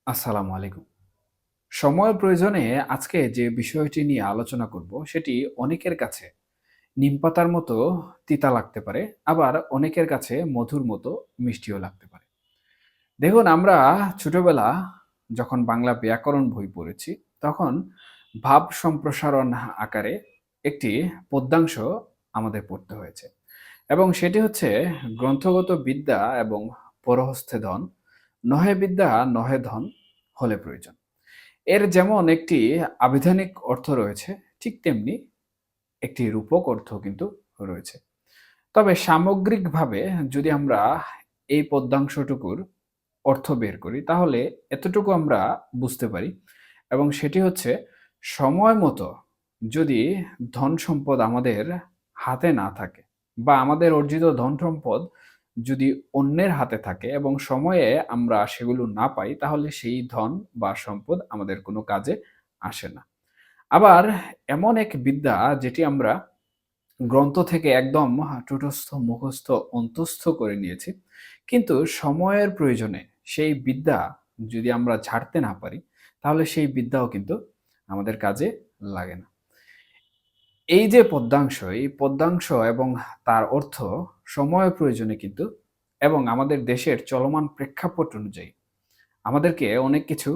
আসসালামু আলাইকুম। সময়ের প্রয়োজনে আজকে যে বিষয়টি নিয়ে আলোচনা করব সেটি অনেকের কাছে নিমপাতার মতো তিতা লাগতে পারে, আবার অনেকের কাছে মধুর মতো মিষ্টিও লাগতে পারে। দেখুন, আমরা ছোটবেলা যখন বাংলা ব্যাকরণ বই পড়েছি, তখন ভাব সম্প্রসারণ আকারে একটি পদ্যাংশ আমাদের পড়তে হয়েছে। এবং সেটি হচ্ছে, গ্রন্থগত বিদ্যা এবং পরহস্থে ধন, নহে বিদ্যা নহে ধন হলে প্রয়োজন। এর যেমন একটি আবিধানিক অর্থ রয়েছে, ঠিক তেমনি একটি রূপক অর্থ কিন্তু রয়েছে। তবে সামগ্রিকভাবে যদি আমরা এই পদ্যাংশটুকুর অর্থ বের করি, তাহলে এতটুকু আমরা বুঝতে পারি, এবং সেটি হচ্ছে, সময় মতো যদি ধন সম্পদ আমাদের হাতে না থাকে, বা আমাদের অর্জিত ধন সম্পদ যদি অন্যের হাতে থাকে এবং সময়ে আমরা সেগুলো না পাই, তাহলে সেই ধন বা সম্পদ আমাদের কোনো কাজে আসে না। আবার এমন এক বিদ্যা যেটি আমরা গ্রন্থ থেকে একদম ঠোঁটস্থ মুখস্থ অন্তঃস্থ করে নিয়েছি, কিন্তু সময়ের প্রয়োজনে সেই বিদ্যা যদি আমরা ঝাড়তে না পারি, তাহলে সেই বিদ্যাও কিন্তু আমাদের কাজে লাগে না। এই যে পদ্যাংশ, এই পদ্যাংশ এবং তার অর্থ সময়ের প্রয়োজনে কিন্তু, এবং আমাদের দেশের চলমান প্রেক্ষাপট অনুযায়ী আমাদেরকে অনেক কিছু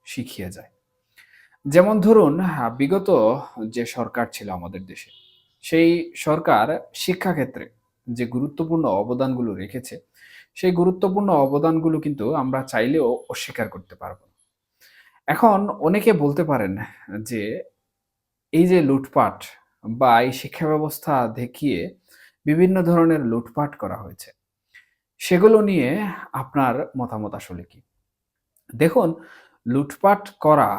শিখিয়ে যায়। যেমন ধরুন, বিগত যে সরকার ছিল আমাদের দেশে, সেই সরকার শিক্ষাক্ষেত্রে যে গুরুত্বপূর্ণ অবদানগুলো রেখেছে, সেই গুরুত্বপূর্ণ অবদানগুলো কিন্তু আমরা চাইলেও অস্বীকার করতে পারব না। এখন অনেকে বলতে পারেন যে, এই যে লুটপাট বা এই শিক্ষা ব্যবস্থা দেখিয়ে বিভিন্ন ধরনের লুটপাট করা হয়েছে, সেগুলো নিয়ে আপনার মতামত আসলে কি? দেখুন, লুটপাট করা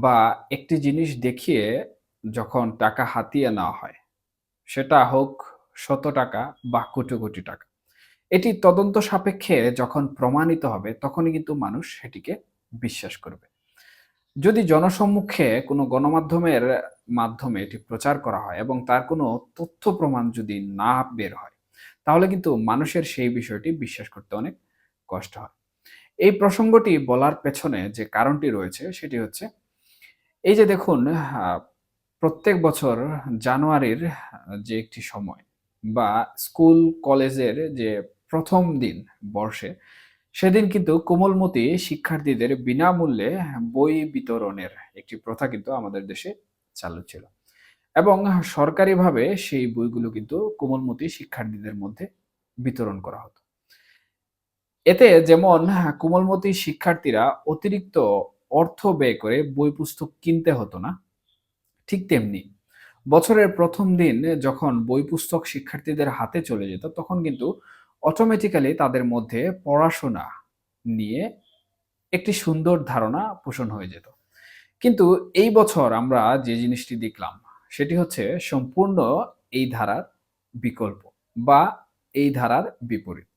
বা একটি জিনিস দেখিয়ে যখন টাকা হাতিয়ে নেওয়া হয়, সেটা হোক শত টাকা বা কোটি কোটি টাকা, এটি তদন্ত সাপেক্ষে যখন প্রমাণিত হবে, তখনই কিন্তু মানুষ সেটিকে বিশ্বাস করবে। যদি জনসম্মুখে কোনো গণমাধ্যমের মাধ্যমে এটি প্রচার করা হয় এবং তার কোনো তথ্য প্রমাণ যদি না বের হয়, তাহলে কিন্তু মানুষের সেই বিষয়টি বিশ্বাস করতে অনেক কষ্ট হয়। এই প্রসঙ্গটি বলার পেছনে যে কারণটি রয়েছে, সেটি হচ্ছে, এই যে দেখুন, প্রত্যেক বছর জানুয়ারির যে একটি সময়, বা স্কুল কলেজের যে ১ম দিন বর্ষে, সেদিন কিন্তু কোমলমতি শিক্ষার্থীদের বিনামূল্যে বই বিতরণের একটি প্রথা কিন্তু আমাদের দেশে চালু ছিল। এবং সরকারিভাবে সেই বইগুলো কিন্তু কোমলমতি শিক্ষার্থীদের মধ্যে বিতরণ করা হতো। এতে যেমন কোমলমতি শিক্ষার্থীরা অতিরিক্ত অর্থ ব্যয় করে বই পুস্তক কিনতে হতো না, ঠিক তেমনি বছরের ১ম দিন যখন বই পুস্তক শিক্ষার্থীদের হাতে চলে যেত, তখন কিন্তু অটোমেটিক্যালি তাদের মধ্যে পড়াশোনা নিয়ে একটি সুন্দর ধারণা পোষণ হয়ে যেত। কিন্তু এই বছর আমরা যে জিনিসটি দেখলাম, সেটি হচ্ছে সম্পূর্ণ এই ধারার বিকল্প, বা এই ধারার বিপরীত।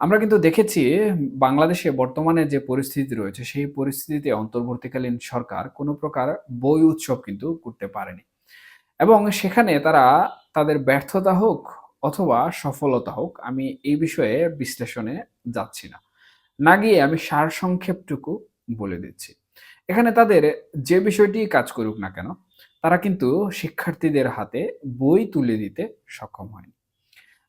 আমরা কিন্তু দেখেছি, বাংলাদেশে বর্তমানে যে পরিস্থিতি রয়েছে, সেই পরিস্থিতিতে অন্তর্বর্তীকালীন সরকার কোনো প্রকার বই উৎসব কিন্তু করতে পারেনি। এবং সেখানে তারা তাদের ব্যর্থতা হোক অথবা সফলতা হোক, আমি এই বিষয়ে বিশ্লেষণে যাচ্ছি না। না গিয়ে আমি সারসংক্ষেপটুকু বলে দিচ্ছি। এখানে তাদের যে বিষয়টিই কাজ করুক না কেন, তারা কিন্তু শিক্ষার্থীদের হাতে বই তুলে দিতে সক্ষম হয়নি।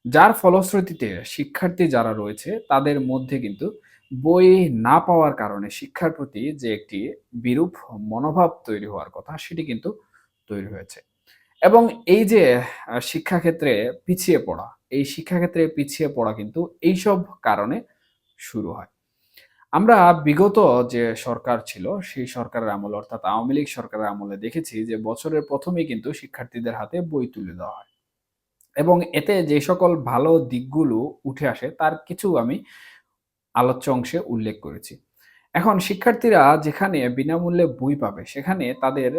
যার ফলশ্রুতিতে শিক্ষার্থী যারা রয়েছে, তাদের মধ্যে কিন্তু বই না পাওয়ার কারণে শিক্ষার প্রতি যে একটি বিরূপ মনোভাব তৈরি হওয়ার কথা, সেটি কিন্তু তৈরি হয়েছে। এবং এই যে শিক্ষাক্ষেত্রে পিছিয়ে পড়া, এই শিক্ষাক্ষেত্রে পিছিয়ে পড়া কিন্তু এইসব কারণে শুরু হয়। আমরা বিগত যে সরকার ছিল, সেই সরকারের আমলে, অর্থাৎ আওয়ামী লীগ সরকারের আমলে দেখেছি যে বছরের ১ম এই কিন্তু শিক্ষার্থীদের হাতে বই তুলে দেওয়া হয়। এবং এতে যে সকল ভালো দিকগুলো উঠে আসে, তার কিছু আমি আলোচ্য অংশে উল্লেখ করেছি। এখন শিক্ষার্থীরা যেখানে বিনামূল্যে বই পাবে, সেখানে তাদের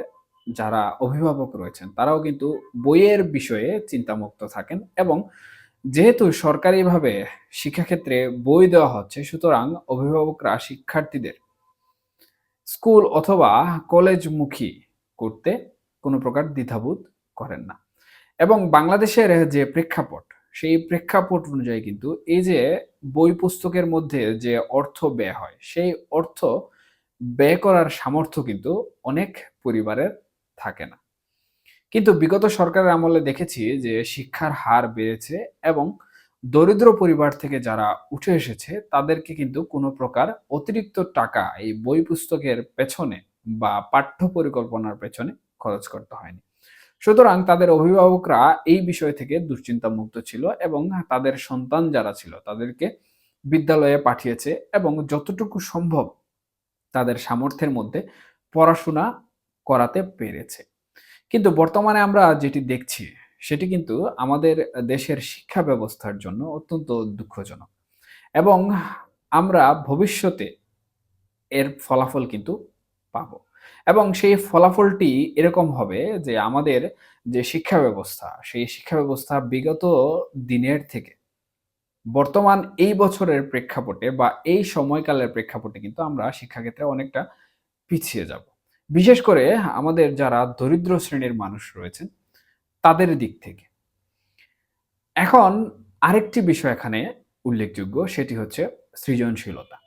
যারা অভিভাবক রয়েছেন, তারাও কিন্তু বইয়ের বিষয়ে চিন্তামুক্ত থাকেন। এবং যেহেতু সরকারিভাবে শিক্ষাক্ষেত্রে বই দেওয়া হচ্ছে, সুতরাং অভিভাবকরা শিক্ষার্থীদের স্কুল অথবা কলেজমুখী করতে কোনো প্রকার দ্বিধাবোধ করেন না। এবং বাংলাদেশের যে প্রেক্ষাপট, সেই প্রেক্ষাপট অনুযায়ী কিন্তু এই যে বই পুস্তকের মধ্যে যে অর্থ ব্যয় হয়, সেই অর্থ ব্যয় করার সামর্থ্য কিন্তু অনেক পরিবারের থাকে না। কিন্তু বিগত সরকারের আমলে দেখেছি যে শিক্ষার হার বেড়েছে এবং দরিদ্র পরিবার থেকে যারা উঠে এসেছে তাদেরকে কিন্তু কোনো প্রকার অতিরিক্ত টাকা এই বই পুস্তকের পেছনে বা পাঠ্য পরিকল্পনার পেছনে খরচ করতে হয়নি। সুতরাং তাদের অভিভাবকরা এই বিষয় থেকে দুশ্চিন্তা মুক্ত ছিল এবং তাদের সন্তান যারা ছিল তাদেরকে বিদ্যালয়ে পাঠিয়েছে এবং যতটুকু সম্ভব তাদের সামর্থ্যের মধ্যে পড়াশোনা করাতে পেরেছে। কিন্তু বর্তমানে আমরা যেটি দেখছি সেটি কিন্তু আমাদের দেশের শিক্ষা ব্যবস্থার জন্য অত্যন্ত দুঃখজনক এবং আমরা ভবিষ্যতে এর ফলাফল কিন্তু পাবো এবং সেই ফলাফলটি এরকম হবে যে আমাদের যে শিক্ষা ব্যবস্থা সেই শিক্ষা ব্যবস্থা বিগত দিনের থেকে বর্তমান এই বছরের প্রেক্ষাপটে বা এই সময়কালের প্রেক্ষাপটে কিন্তু আমরা শিক্ষাক্ষেত্রে অনেকটা পিছিয়ে যাব। বিশেষ করে আমাদের যারা দরিদ্র শ্রেণীর মানুষ রয়েছেন তাদের দিক থেকে। এখন আরেকটি বিষয় এখানে উল্লেখযোগ্য সেটি হচ্ছে সৃজনশীলতা।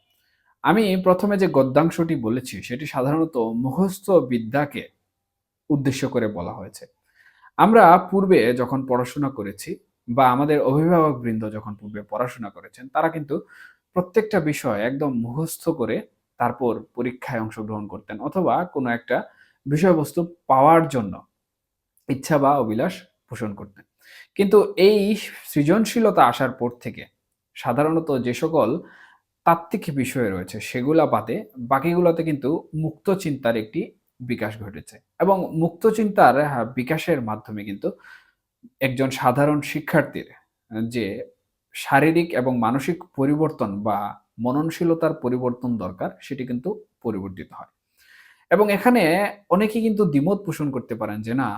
আমি ১ম এ যে গদ্যাংশটি বলেছি সেটি সাধারণত মুখস্থ বিদ্যাকে উদ্দেশ্য করে বলা হয়েছে। আমরা পূর্বে যখন পড়াশোনা করেছি বা আমাদের অভিভাবকবৃন্দ যখন পূর্বে পড়াশোনা করেছেন, তারা কিন্তু প্রত্যেকটা বিষয় একদম মুখস্থ করে তারপর পরীক্ষায় অংশগ্রহণ করতেন অথবা কোনো একটা বিষয়বস্তু পাওয়ার জন্য ইচ্ছা বা অভিলাষ পোষণ করতেন। কিন্তু এই সৃজনশীলতা আসার পর থেকে সাধারণত যে সকল তাত্ত্বিক বিষয় রয়েছে সেগুলা বাদে বাকিগুলোতে কিন্তু মুক্ত চিন্তার একটি বিকাশ ঘটেছে এবং মুক্ত চিন্তার বিকাশের মাধ্যমে কিন্তু একজন সাধারণ শিক্ষার্থীর যে শারীরিক এবং মানসিক পরিবর্তন বা মননশীলতার পরিবর্তন দরকার সেটি কিন্তু পরিবর্তিত হয়। এবং এখানে অনেকে কিন্তু দ্বিমত পোষণ করতে পারেন যে না,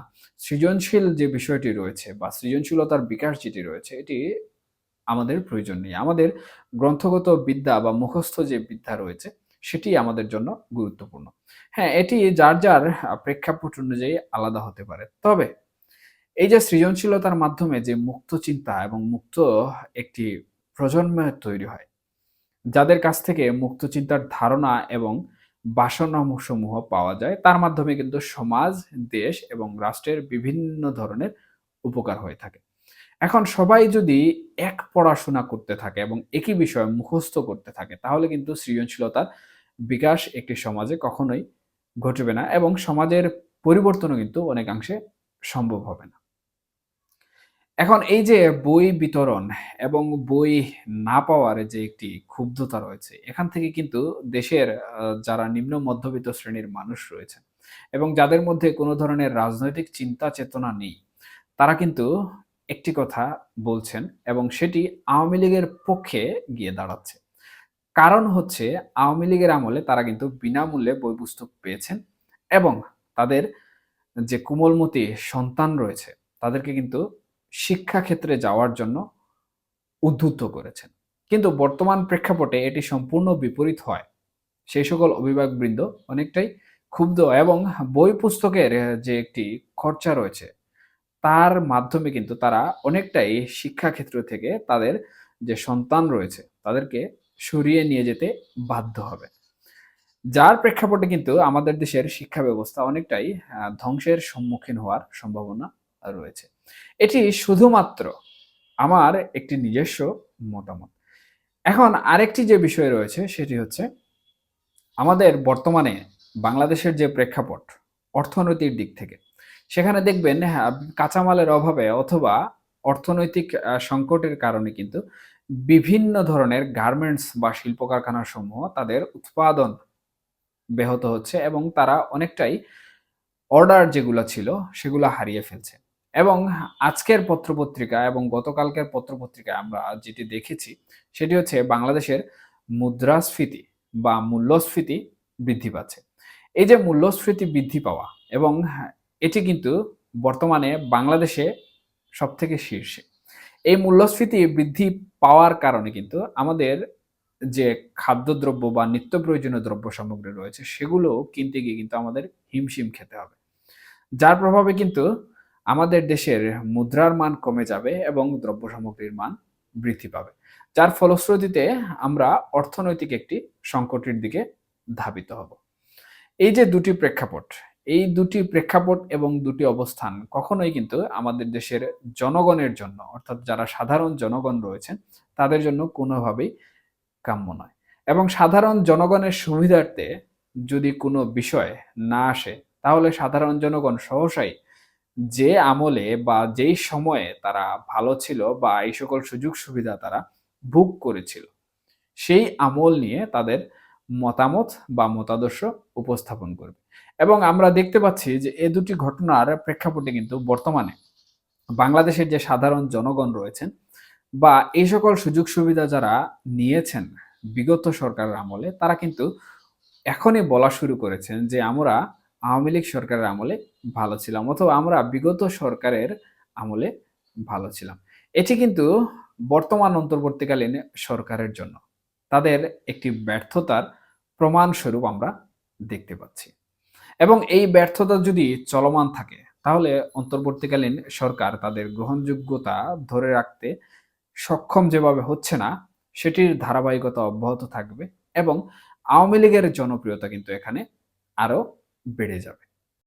সৃজনশীল যে বিষয়টি রয়েছে বা সৃজনশীলতার বিকাশ যেটি রয়েছে এটি আমাদের প্রয়োজন নেই। আমাদের গ্রন্থগত বিদ্যা বা মুখস্থ যে বিদ্যা রয়েছে সেটি আমাদের জন্য গুরুত্বপূর্ণ। হ্যাঁ, এটি যার, যার প্রেক্ষাপট অনুযায়ী আলাদা হতে পারে। তবে এই যে সৃজনশীলতার মাধ্যমে যে মুক্ত চিন্তা এবং মুক্ত একটি প্রজন্মের তৈরি হয়, যাদের কাছ থেকে মুক্ত চিন্তার ধারণা এবং বাসনাসমূহ পাওয়া যায়, তার মাধ্যমে কিন্তু সমাজ, দেশ এবং রাষ্ট্রের বিভিন্ন ধরনের উপকার হয়ে থাকে। এখন সবাই যদি এক পড়াশোনা করতে থাকে এবং একই বিষয় মুখস্থ করতে থাকে, তাহলে কিন্তু সৃজনশীলতার বিকাশ একটি সমাজে কখনোই ঘটবে না এবং সমাজের পরিবর্তনও কিন্তু অনেকাংশে সম্ভব হবে না। এখন এই যে বই বিতরণ এবং বই না পাওয়ার যে একটি ক্ষুব্ধতা রয়েছে, এখান থেকে কিন্তু দেশের যারা নিম্ন মধ্যবিত্ত শ্রেণীর মানুষ রয়েছেন এবং যাদের মধ্যে কোনো ধরনের রাজনৈতিক চিন্তা চেতনা নেই, তারা কিন্তু একটি কথা বলছেন এবং সেটি আওয়ামী লীগের পক্ষে গিয়ে দাঁড়াচ্ছে। কারণ হচ্ছে আওয়ামী লীগের আমলে তারা কিন্তু বিনামূল্যে বই পুস্তক পেয়েছেন এবং তাদের যে কোমলমতি সন্তান রয়েছে তাদেরকে কিন্তু শিক্ষাক্ষেত্রে যাওয়ার জন্য উদ্বুদ্ধ করেছেন। কিন্তু বর্তমান প্রেক্ষাপটে এটি সম্পূর্ণ বিপরীত হয়। সেই সকল অভিভাবকবৃন্দ অনেকটাই ক্ষুব্ধ এবং বই পুস্তকের যে একটি খরচা রয়েছে তার মাধ্যমে কিন্তু তারা অনেকটাই শিক্ষাক্ষেত্র থেকে তাদের যে সন্তান রয়েছে তাদেরকে সরিয়ে নিয়ে যেতে বাধ্য হবে। যার প্রেক্ষাপটে কিন্তু আমাদের দেশের শিক্ষা ব্যবস্থা অনেকটাই ধ্বংসের সম্মুখীন হওয়ার সম্ভাবনা রয়েছে। এটি শুধুমাত্র আমার একটি নিজস্ব মতামত। এখন আরেকটি যে বিষয় রয়েছে সেটি হচ্ছে আমাদের বর্তমানে বাংলাদেশের যে প্রেক্ষাপট অর্থনৈতিক দিক থেকে, সেখানে দেখবেন কাঁচামালের অভাবে অথবা অর্থনৈতিক সংকটের কারণে কিন্তু বিভিন্ন ধরনের গার্মেন্টস বা শিল্প কারখানাসমূহ তাদের উৎপাদন ব্যাহত হচ্ছে এবং তারা অনেকটাই অর্ডার যেগুলা ছিল সেগুলা হারিয়ে ফেলছে। এবং আজকের পত্রপত্রিকা এবং গতকালকের পত্রপত্রিকায় আমরা যেটি দেখেছি সেটি হচ্ছে বাংলাদেশের মুদ্রাস্ফীতি বা মূল্যস্ফীতি বৃদ্ধি পাচ্ছে। এই যে মূল্যস্ফীতি বৃদ্ধি পাওয়া এবং এটি কিন্তু বর্তমানে বাংলাদেশে সবথেকে শীর্ষে। এই মূল্যস্ফীতি বৃদ্ধি পাওয়ার কারণে কিন্তু আমাদের যে খাদ্যদ্রব্য বা নিত্য প্রয়োজনীয় দ্রব্য সামগ্রী রয়েছে সেগুলো কিনতে গিয়ে কিন্তু আমাদের হিমশিম খেতে হবে। যার প্রভাবে কিন্তু আমাদের দেশের মুদ্রার মান কমে যাবে এবং দ্রব্য সামগ্রীর মান বৃদ্ধি পাবে। যার ফলশ্রুতিতে আমরা অর্থনৈতিক একটি সংকটের দিকে ধাবিত হব। এই যে দুটি প্রেক্ষাপট, এই দুটি প্রেক্ষাপট এবং দুটি অবস্থান কখনোই কিন্তু আমাদের দেশের জনগণের জন্য, অর্থাৎ যারা সাধারণ জনগণ রয়েছেন, তাদের জন্য কোনোভাবেই কাম্য নয়। এবং সাধারণ জনগণের সুবিধার্থে যদি কোনো বিষয় না আসে, তাহলে সাধারণ জনগণ সহসাই যে আমলে বা যেই সময়ে তারা ভালো ছিল বা এই সকল সুযোগ সুবিধা তারা ভোগ করেছিল, সেই আমল নিয়ে তাদের মতামত বা মতাদর্শ উপস্থাপন করবে। এবং আমরা দেখতে পাচ্ছি যে এ দুটি ঘটনার প্রেক্ষাপটে কিন্তু বর্তমানে বাংলাদেশের যে সাধারণ জনগণ রয়েছেন বা এই সকল সুযোগ সুবিধা যারা নিয়েছেন বিগত সরকারের আমলে, তারা কিন্তু এখনই বলা শুরু করেছেন যে আমরা আওয়ামী লীগ সরকারের আমলে ভালো ছিলাম, অথবা আমরা বিগত সরকারের আমলে ভালো ছিলাম। এটি কিন্তু বর্তমান অন্তর্বর্তীকালীন সরকারের জন্য তাদের একটি ব্যর্থতার প্রমাণস্বরূপ আমরা দেখতে পাচ্ছি। এবং এই ব্যর্থতা যদি চলমান থাকে, তাহলে অন্তর্বর্তীকালীন সরকার তাদের গ্রহণযোগ্যতা ধরে রাখতে সক্ষম যেভাবে হচ্ছে না, সেটির ধারাবাহিকতা অব্যাহত থাকবে এবং আওয়ামী লীগের জনপ্রিয়তা কিন্তু এখানে আরো বেড়ে যাবে।